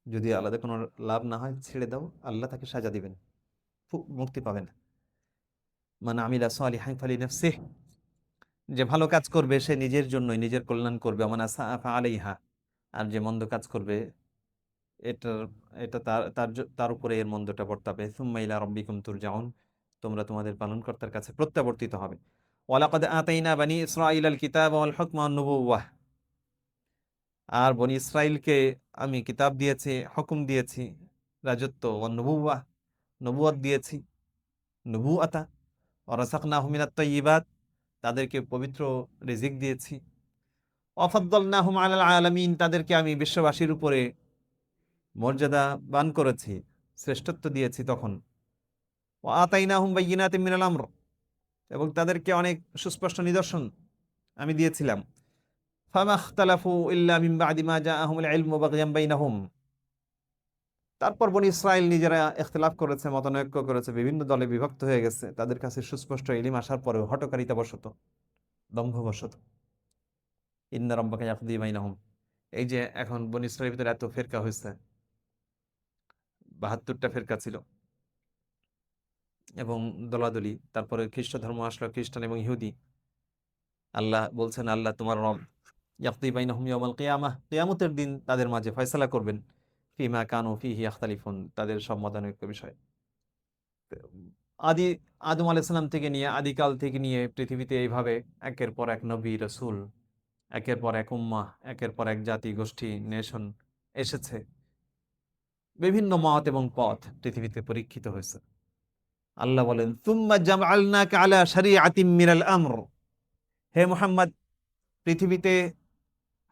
A: যদি আলাদা কোনো লাভ না হয়, ছেড়ে দাও, আল্লাহ তাকে সাজা দিবেন, মুক্তি পাবেন। মানে আমিলা সালিহান ফালিনাফসিহি, যে ভালো কাজ করবে সে নিজের জন্যই, নিজের কল্যাণ করবে। মান আসা ফাআলাইহা, আর যে মন্দ কাজ করবে এটা এটা তার উপরে এর মন্দটা বর্তাবে। সুম্মা ইলা রাব্বিকুম তুরজাউন, তোমরা তোমাদের পালনকর্তার কাছে প্রত্যাবর্তিত হবে। ওয়ালাকাদ আতাইনা বানি ইসরাঈলাল কিতাবা ওয়াল হুকমা ওয়ান নুবুওয়াহ, আর বনি ইসরাইলকে আমি কিতাব দিয়েছি, হুকুম দিয়েছি, রাজত্ব, ওয়ান নুবুওয়াহ, নবুয়ত দিয়েছি, নবুআতা, ওয়া রাযাকনাহুম মিনাত তাইয়্যিবাত, তাদেরকে পবিত্র রিজিক দিয়েছি। ওয়া ফাদ্দালনাহুম আলাল আলামিন, তাদেরকে আমি বিশ্ববাসীর উপরে মর্যাদা বান করেছি, শ্রেষ্ঠত্ব দিয়েছি তখন। ওয়া আতাইনাহুম বাইয়িনাতিম মিনাল আমর, এবং তাদেরকে অনেক সুস্পষ্ট নিদর্শন আমি দিয়েছিলাম। ফামা ইখতালাফু ইল্লা মিন বা'দি মা জাআহুমুল ইলমু বাগয়ান বাইনাহুম, তারপর বনি ইসরাইল নিজেরা ইখতিলাফ করেছে, মতানৈক্য করেছে, বিভিন্ন দলে বিভক্ত হয়ে গেছে, তাদের কাছে সুস্পষ্ট ইলম আসার পরেও হঠকারিতা বশত, দম্ভবশত। ইন্না রাব্বাকা ইয়াকদি বাইনাহুম, এই যে এখন বনি ইসরাইলের ভিতরে এত ফেরকা হয়েছে, ৭২টা ফেরকা ছিল এবং দলাদলি, তারপরে খ্রিস্ট ধর্ম আসলো, খ্রিস্টান এবং ইহুদি। আল্লাহ বলছেন, আল্লাহ তোমার রব ইয়াকদি বাইনাহুম ইয়াউমাল কিয়ামাহ, কিয়ামতের দিন তাদের মাঝে ফয়সালা করবেন। ফিমা কানু ফিহি ইয়াখতালিফুন, তাদের সব মতানৈক্য বিষয়। আদি আদম আলাইহিস সালাম থেকে নিয়ে, আদিকাল থেকে নিয়ে পৃথিবীতে এইভাবে একের পর এক নবী রাসূল, একের পর এক উম্মাহ, একের পর এক জাতি, গোষ্ঠী, নেশন এসেছে। বিভিন্ন মত এবং পথ পৃথিবীতে পরীক্ষিত হয়েছে। আল্লাহ বলেন তুম্মা জামআলনাকা আলা শারিআতিম মিনাল আমর, হে মুহাম্মদ, পৃথিবীতে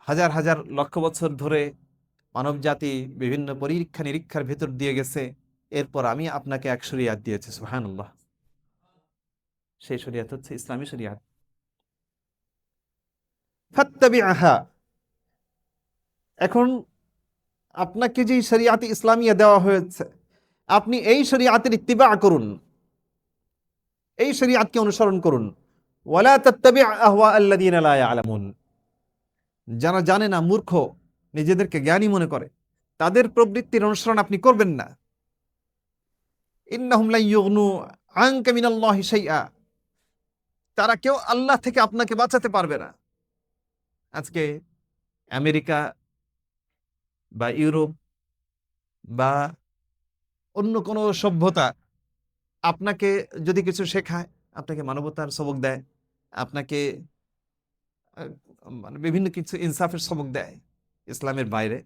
A: হাজার হাজার লক্ষ বছর ধরে মানব জাতি বিভিন্ন পরীক্ষা নিরীক্ষার ভেতর দিয়ে গেছে, এরপর আমি আপনাকে এক শরিয়াত দিয়েছি। সুবহানাল্লাহ, সেই শরিয়াত হচ্ছে ইসলামী শরিয়াত। ফাত্তাবি'হা, এখন আপনাকে যে শরিয়াতে ইসলামিয়া দেওয়া হয়েছে, আপনি এই শরিয়াতের ইত্তিবা করুন, এই শরিয়াতকে অনুসরণ করুন। ওয়ালা তাত্তাবি' আহওয়া আল্লাযীনা লা ইয়ালামুন, যারা জানে না, মূর্খ, নিজেদেরকে জ্ঞানী মনে করে, তাদের প্রবৃত্তির অনুসরণ আপনি করবেন না। ইন্নাহুম লা ইউগনু আনকা মিনাল্লাহি শাইআ, তারা কেউ আল্লাহ থেকে আপনাকে বাঁচাতে পারবে না। আজকে আমেরিকা বা ইউরোপ বা অন্য কোনো সভ্যতা আপনাকে যদি কিছু শেখায়, আপনাকে মানবতার সবক দেয়, আপনাকে মানে বিভিন্ন কিছু ইনসাফের সবক দেয়, ইসলামের বাইরে,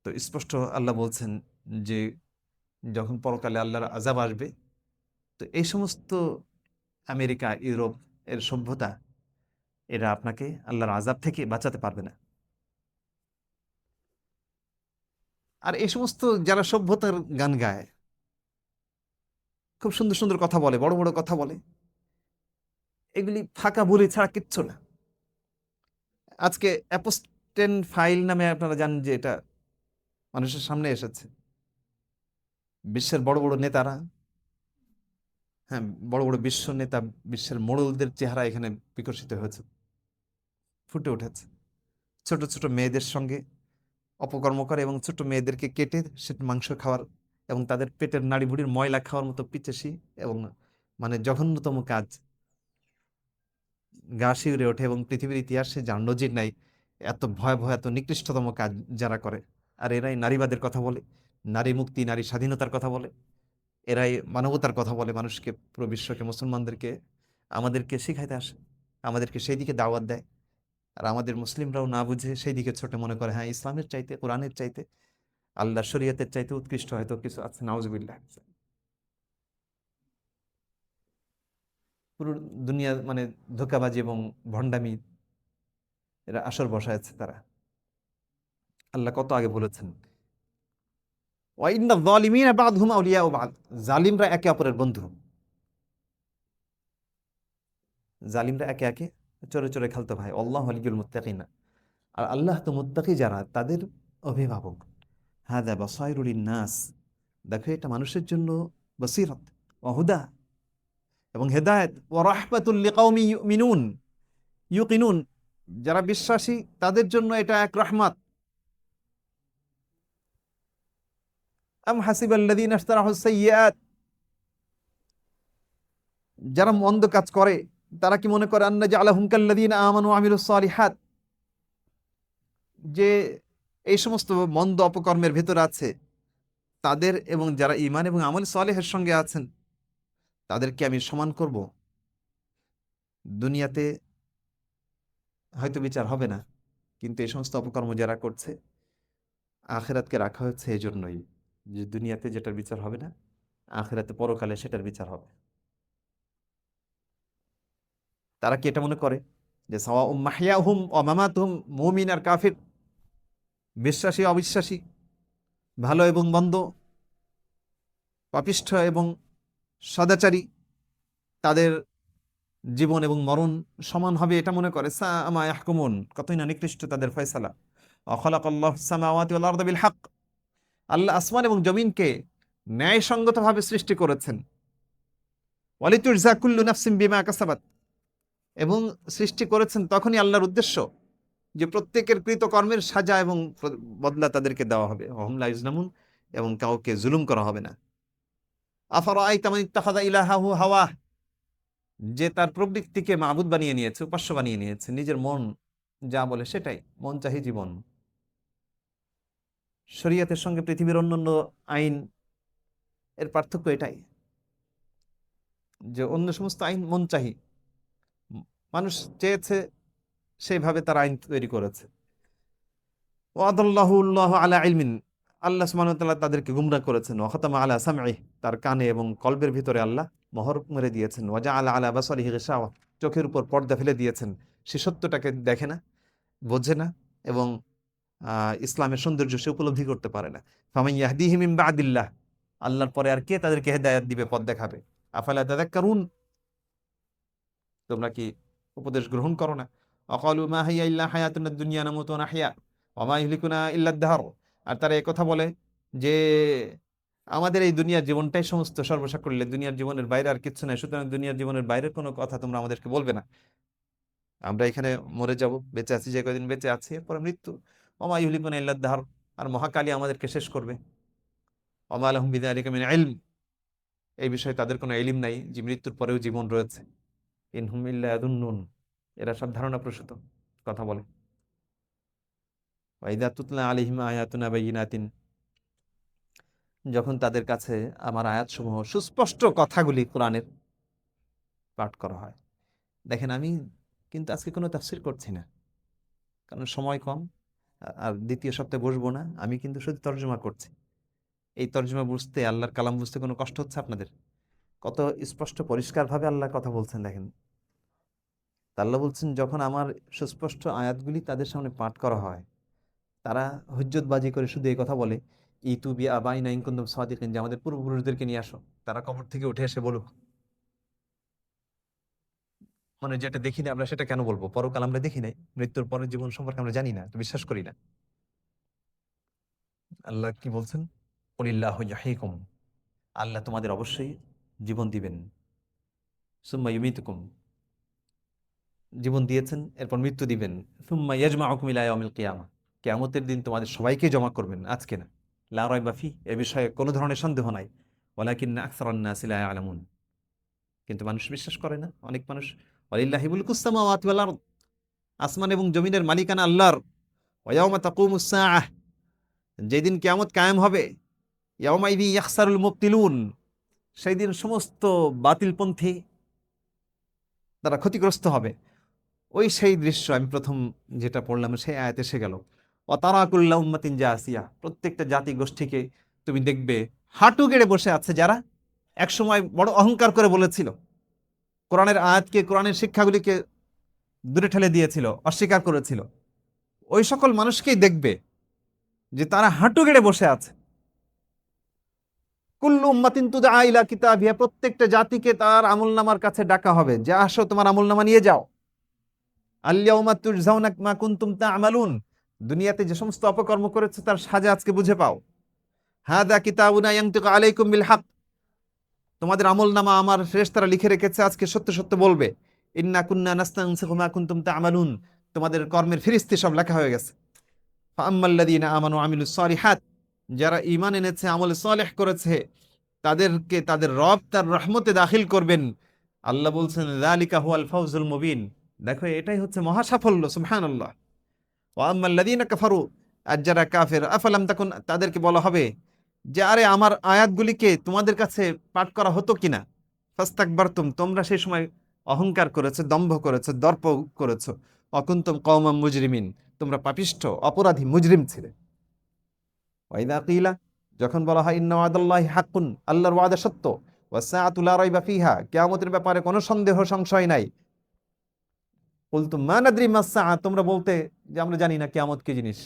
A: তো স্পষ্ট আল্লাহ বলছেন যে যখন পরকালে আল্লাহর আযাব আসবে, তো এই সমস্ত আমেরিকা, ইউরোপ এর সভ্যতা, এরা আপনাকে আল্লাহর আযাব থেকে বাঁচাতে পারবে না। আর এই সমস্ত যারা সভ্যতার গান গায়, খুব সুন্দর সুন্দর কথা বলে, বড় বড় কথা বলে, এগুলি ফাঁকা বুলি ছাড়া কিচ্ছু না। আজকে অ্যাপোস্টেন ফাইল নামে আপনারা জানেন যে এটা মানুষের সামনে এসেছে। বিশ্বের বড় বড় নেতারা, হ্যাঁ, বড় বড় বিশ্ব নেতা, বিশ্বের মোড়লদের চেহারা এখানে বিকশিত হয়েছে, ফুটে উঠেছে। ছোট ছোট মেয়েদের সঙ্গে অপকর্ম করে এবং ছোট মেয়েদেরকে কেটে সেটা মাংস খাওয়ার এবং তাদের পেটের নাড়ি ভুড়ির ময়লা খাওয়ার মতো পিচ্চি এবং মানে জঘন্যতম কাজ গা শিউরে ওঠে, এবং পৃথিবীর ইতিহাসে যার নজির নাই এত ভয়াবহ, এত নিকৃষ্টতম কাজ যারা করে। আর এরাই নারীবাদের কথা বলে, নারী মুক্তি, নারী স্বাধীনতার কথা বলে, এরাই মানবতার কথা বলে, মানুষকে, পুরো বিশ্বকে, মুসলমানদেরকে, আমাদেরকে শিখাইতে আসে, আমাদেরকে সেই দিকে দাওয়াত দেয়। আর আমাদের মুসলিমরাও না বুঝে সেই দিকে ছোট মনে করে, হ্যাঁ ইসলামের চাইতে, কোরআনের চাইতে, আল্লাহর শরীয়তের চাইতে উৎকৃষ্ট হয়তো কিছু আছে। নাউজুবিল্লাহ। পুরো দুনিয়া মানে ধোঁকাবাজি এবং ভণ্ডামি, এরা আসর বসায়ছে তারা। আল্লাহ কত আগে বলেছেন, ওয়াইন্না যালিমিনা বাদহুম আউলিয়াউ বাদ, জালিমরা একে অপরের বন্ধু। জালিমরা একে একে চোরে চোরে খালতো ভাই। আল্লাহু ওয়ালিয়ুল মুত্তাকিনা, আর আল্লাহ তো মুত্তাকি যারা তাদের অভিভাবক। হাদা বাসাইরুল লিন্নাস, দেখো এটা মানুষের জন্য বসিরত ওয়া হুদা এবং হেদায়েত, ওয়া রাহমাতুল লিকাউমি ইউমিনুন ইউকিনুন, যারা বিশ্বাসী তাদের জন্য এটা এক রহমত। আম হাসিবাল্লাযীনা ইশতারাহুস সাইয়্যাত, যারা মন্দ কাজ করে তারা কি মনে করে আন্না জাআলাহুম কাল্লাযীনা আমানু ওয়া আমিলুস সালিহাত, যে এই সমস্ত মন্দ অপকর্মের ভেতর আছে তাদের এবং যারা ঈমান এবং আমল সালেহের সঙ্গে আছেন তাদেরকে আমি সমান করব। দুনিয়াতে হয়তো বিচার হবে না, কিন্তু এই সমস্ত অপকর্ম যারা করছে আখিরাতকে রাখা হচ্ছে এই জন্যই, যে দুনিয়াতে যেটার বিচার হবে না, আখিরাতে পরকালে সেটার বিচার হবে। তারা কি এটা মনে করে যে সাওয়াউম মাহইয়াহুম ওয়া মামাতুহুম, মুমিন আর কাফির, বিশ্বাসী অবিশ্বাসী, ভালো এবং মন্দ, পাপিষ্ঠ এবং সদাচারী, তাদের জীবন এবং মরণ সমান হবে এটা মনে করে? সাআমা ইয়াহকুমুন, কতই না নিকৃষ্ট তাদের ফয়সালা। ওয়া খালাকাল্লাহু সামাওয়াতি ওয়াল আরদা বিল হক, আল্লাহ আসমান এবং জমিনকে ন্যায়সঙ্গতভাবে সৃষ্টি করেছেন। ওয়ালিতুজজা কুল্লু নাফসিন বিমা কাসাবাত, এবং সৃষ্টি করেছেন তখনই আল্লাহর উদ্দেশ্য যে প্রত্যেকের কৃতকর্মের সাজা এবং বদলা তাদেরকে দেওয়া হবে। ওয়াহুম লা ইউজলামুন, এবং কাউকে জুলুম করা হবে না। আফারাআইতা মান ইত্তাখাযা ইলাহাহু হাওয়াহ, যে তার প্রবৃত্তিকে মাবুদ বানিয়ে নিয়েছে, উপাস্য বানিয়ে নিয়েছে, নিজের মন যা বলে সেটাই, মন চাহি জীবন। শরীয়তের সঙ্গে পৃথিবীর অন্যান্য আইন এর পার্থক্য এটাই, যে অন্য সমস্ত আইন মন চাহি, মানুষ চেয়েছে সেইভাবে তার আইন তৈরি করেছে। ওয়াদাল্লাহুল্লাহু আলা ইলমিন, আল্লাহ সুবহানাহু ওয়া তাআলা তাদেরকে গুমরাহ করেছেন। ওয়া খাতামা আলা সামঈ, তার কানে এবং কলবের ভিতরে আল্লাহ মোহর মেরে দিয়েছেন। ওয়া জাআলা আলা বাসারিহি গিশাওয়া, চোখের উপর পর্দা ফেলে দিয়েছেন, সে সত্যটাকে দেখে না, বোঝে না, এবং ইসলামের সৌন্দর্য সে উপলব্ধি করতে পারে না। ফামান ইয়াহদিহি মিন বাদিল্লাহ, আল্লাহর পরে আর কে তাদেরকে হেদায়েত দিবে, পথ দেখাবে? আফালা তাযাক্কারুন, তোমরা কি উপদেশ গ্রহণ করো না? অকালু মা হিয়া ইল্লা হায়াতুনা দুনিয়া নামুতু ওয়া নাহইয়া ওয়া মা ইহলিকুনা ইল্লা দাহর, আর তারা এই কথা বলে যে আমাদের এই দুনিয়ার জীবনটাই সমস্ত সর্বসাকুল্যে, দুনিয়ার জীবনের বাইরে আর কিচ্ছু নাই, সুতরাং দুনিয়ার জীবনের বাইরের কোনো কথা তোমরা আমাদেরকে বলবে না। আমরা এখানে মরে যাব, বেঁচে আছি যে কয়দিন বেঁচে আছি, এরপরে মৃত্যু। ওয়া মা ইহলিকুনা ইল্লা দাহর, আর মহাকালী আমাদেরকে শেষ করবে। ওয়া মা লাহুম বিযালিকা মিন ইলম, এই বিষয়ে তাদের কোনো ইলম নাই যে মৃত্যুর পরেও জীবন রয়েছে। ইন হুম ইল্লা ইয়াদুন্নুন, এরা সব ধারণা প্রসূত কথা বলে। ওয়া ইযা তুতলা আলাইহিম আয়াতুনা বাইয়িনাতিন, যখন তাদের কাছে আমার আয়াতসমূহ সুস্পষ্ট কথাগুলি কোরআনের পাঠ করা হয়। দেখেন, আমি কিন্তু আজকে কোনো তাফসীর করছি না, কারণ সময় কম, আর দ্বিতীয় সপ্তাহে বসবো না, আমি কিন্তু শুধু তর্জমা করছি। এই তর্জমা বুঝতে, আল্লাহর কালাম বুঝতে কোনো কষ্ট হচ্ছে আপনাদের? কত স্পষ্ট পরিষ্কারভাবে আল্লাহ কথা বলছেন দেখেন। তা আল্লাহ বলছেন, যখন আমার সুস্পষ্ট আয়াতগুলি তাদের সামনে পাঠ করা হয়, তারা হুজ্জতবাজি করে শুধু এই কথা বলে, ইতু বি আবাইনা ইন কুনতুম সাদিকিন, যে আমাদের পূর্বপুরুষদেরকে নিয়ে আসো। তারা কবর থেকে উঠে এসে বলুক, মানে যেটা দেখি না আমরা সেটা কেন বলবো? পরকাল আমরা দেখি নাই, মৃত্যুর পরের জীবন সম্পর্কে আমরা জানি না, তো বিশ্বাস করি না। আল্লাহ কি বলছেন? কুলিল্লাহু ইয়াহয়িকুম, আল্লাহ তোমাদের অবশ্যই জীবন দিবেন। সুম্মা ইউমিতুকুম, জীবন দিয়েছেন, এরপর মৃত্যু দিবেন। সুম্মা ইয়াজমাউকুম ইলা ইয়াউমিল কিয়ামা, কিয়ামতের দিন তোমাদের সবাইকে জমা করবেন, আজকে না। লা রাইবা ফি, এ বিষয়ে কোনো ধরনের সন্দেহ নাই। ওয়ালাকিন্না আকসারান নাসি লা ইয়ালামুন, কিন্তু মানুষ বিশ্বাস করে না। অনেক মানুষ, ওয়ালিল্লাহি মুলকুস সামাওয়াতি ওয়াল আরদ, আসমান এবং জমিনের মালিকানা আল্লাহর। ওয়া ইয়াউমা তাকুমুস সাআহ, যেদিন কিয়ামত কায়েম হবে, ইয়াউমাইযি ইয়াখসারুল মুবতিলুন, সেই দিন সমস্ত বাতিলপন্থী তারা ক্ষতিগ্রস্ত হবে। ওই সেই দৃশ্য আমি প্রথম যেটা পড়লাম সেই আয়াতে এসে গেল। অতারাকুল্লা উম্মাতিন জাসিয়া, প্রত্যেকটা জাতি গোষ্ঠীকে তুমি দেখবে হাঁটু গেড়ে বসে আছে, যারা একসময় বড় অহংকার করে বলেছিল, কোরআনের আয়াতকে, কোরআনের শিক্ষাগুলিকে দূরে ঠেলে দিয়েছিল, অস্বীকার করেছিল। ওই সকল মানুষকেই দেখবে যে তারা হাঁটু গেড়ে বসে আছে। কুল্লু উম্মাতিন তুদআ ইলা কিতাবিহা, প্রত্যেকটা জাতিকে তার আমলনামার কাছে ডাকা হবে, যে আসো তোমার আমলনামা নিয়ে যাও। আল-ইয়াউমা তুজজাউনা মা কুনতুম তা'মালুন, দুনিয়াতে যে সমস্ত অপকর্ম করেছে তার সাজা আজকে বুঝে পাও। হাদা কিতাবুনা ইয়ানতিকু আলাইকুম বিল হক, তোমাদের আমলনামা আমার ফেরেশতারা লিখে রেখেছে, আজকে সত্য সত্য বলবে। ইন্না কুন্না নাস্তানসিখু মা কুনতুম তা'মালুন, তোমাদের কর্মের ফিরিস্তি সব লেখা হয়ে গেছে। ফাআম্মাল্লাযীনা আমানু ওয়া আমিলুস সালিহাত, যারা ঈমান এনেছে, আমল সালেহ করেছে, তাদেরকে তাদের রব তার রহমতে দাখিল করবেন। আল্লাহ বলছেন যালিকা হুয়াল ফাওজুল মুবিন, দেখো এটাই হচ্ছে মহা সাফল্য। সুবহানাল্লাহ। ওয়া আম্মাল্লাযীনা কাফারু, আর যারা কাফের, আফালাম তাকুন, তাদেরকে বলা হবে যে আরে আমার আয়াতগুলিকে তোমাদের কাছে পাঠ করা হতো কিনা। ফাস্তাকবারতুম, তোমরা সেই সময় অহংকার করেছো, দম্ভ করেছো, দর্প করেছো। অকুনতুম কওমান মুজরিমিন, তোমরা পাপিষ্ঠ, অপরাধী, মুজরিম ছিলে। ওয়াইদা কিলা, যখন বলা হয় ইন্না ওয়াদাল্লাহি হাক্কুন, আল্লাহর ওয়াদা সত্য, ওয়াসসাআতু লা রাইবা ফিহা, কিয়ামতের ব্যাপারে কোনো সন্দেহ সংশয় নাই। কুলতুম মা নাদরি মাস সাআ, তোমরা বলতে যে আমরা জানি না কিয়ামত কি জিনিস।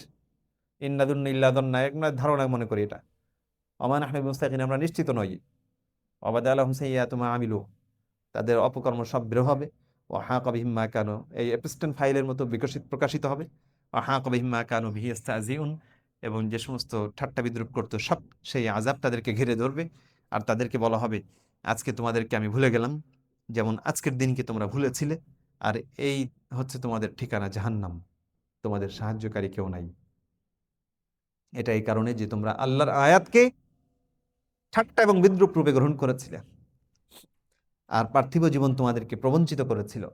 A: ইন্না দুন্না ইল্লা দন্না, এক না ধারণা মনে করি এটা। ওয়া মা নাহনু বিমুস্তাকিন, আমরা নিশ্চিত নই। ওয়া বাদা লাহুম সাইয়্যাতু মা আমিলু, তাদের অপকর্ম সব বের হবে। ওয়া হাকা বিহিম মা কানু, এই এপস্টেন ফাইলের মতো প্রকাশিত হবে। ওয়া হাকা বিহিম মা কানু বিহি ইস্তাহজিউন, এবং যে সমস্ত ঠাট্টা বিদ্রূপ করতো সব সেই আযাব তাদেরকে ঘিরে ধরবে। আর তাদেরকে বলা হবে, আজকে তোমাদেরকে আমি ভুলে গেলাম, যেমন আজকের দিনকে তোমরা ভুলেছিলে। আর এই হচ্ছে তোমাদের ঠিকানা জাহান্নাম, তোমাদের সাহায্যকারী কেউ নাই। এটা এই কারণে যে তোমরা আল্লাহর আয়াতকে ঠাট্টা এবং বিদ্রূপ রূপে গ্রহণ করেছিলে, আর পার্থিব জীবন তোমাদেরকে প্রবঞ্চিত করেছিল।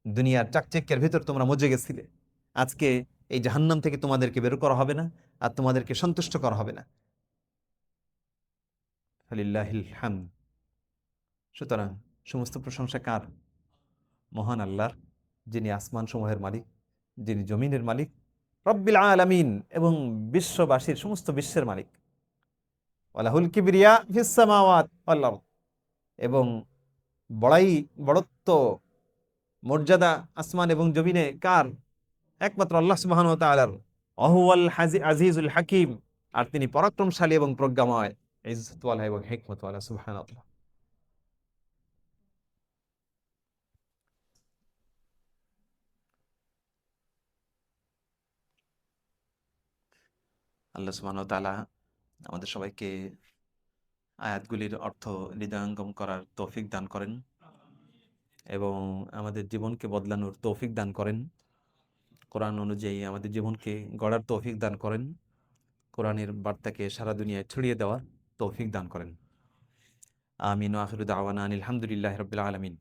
A: দুনিয়ার চাকচিক্যের ভেতর তোমরা মজে গেছিলে। আজকে এই জাহান্নাম থেকে তোমাদেরকে বের করা হবে না, আর তোমাদেরকে সন্তুষ্ট করা হবে না। ফালিল্লাহিল হামদ। সুতরাং সমস্ত প্রশংসা কার? মহান আল্লাহর, যিনি আসমান সমূহের মালিক, যিনি জমিনের মালিক, রব্বিল আলামিন, এবং বিশ্ববাসীর, সমস্ত বিশ্বের মালিক। ওয়ালাহুল কিবরিয়া ফিস সামাওয়াত ওয়াল আরদ, এবং বড়ত্ব, মর্যাদা আসমান এবং জমিনে কার? একমাত্র আল্লাহ সুবহানাহু ওয়া তাআলার। ওয়াহুয়াল আজিজুল হাকিম, আর তিনি পরাক্রমশালী এবং প্রজ্ঞাময়, ইজ্জতওয়ালা এবং হিকমতওয়ালা। সুবহানাল্লাহ। আল্লাহ সুবহানাহু ওয়া তাআলা আমাদের সবাইকে আয়াতগুলির অর্থ হৃদয়ঙ্গম করার তৌফিক দান করেন, এবং আমাদের জীবনকে বদলানোর তৌফিক দান করেন। কোরআন অনুযায়ী আমাদের জীবনকে গড়ার তৌফিক দান করেন। কোরআনের বার্তাকে সারা দুনিয়ায় ছড়িয়ে দেওয়ার তৌফিক দান করেন। আমিন। ওয়া আখিরু দাওয়ানা আনিল হামদুলিল্লাহি রাব্বিল আলামিন।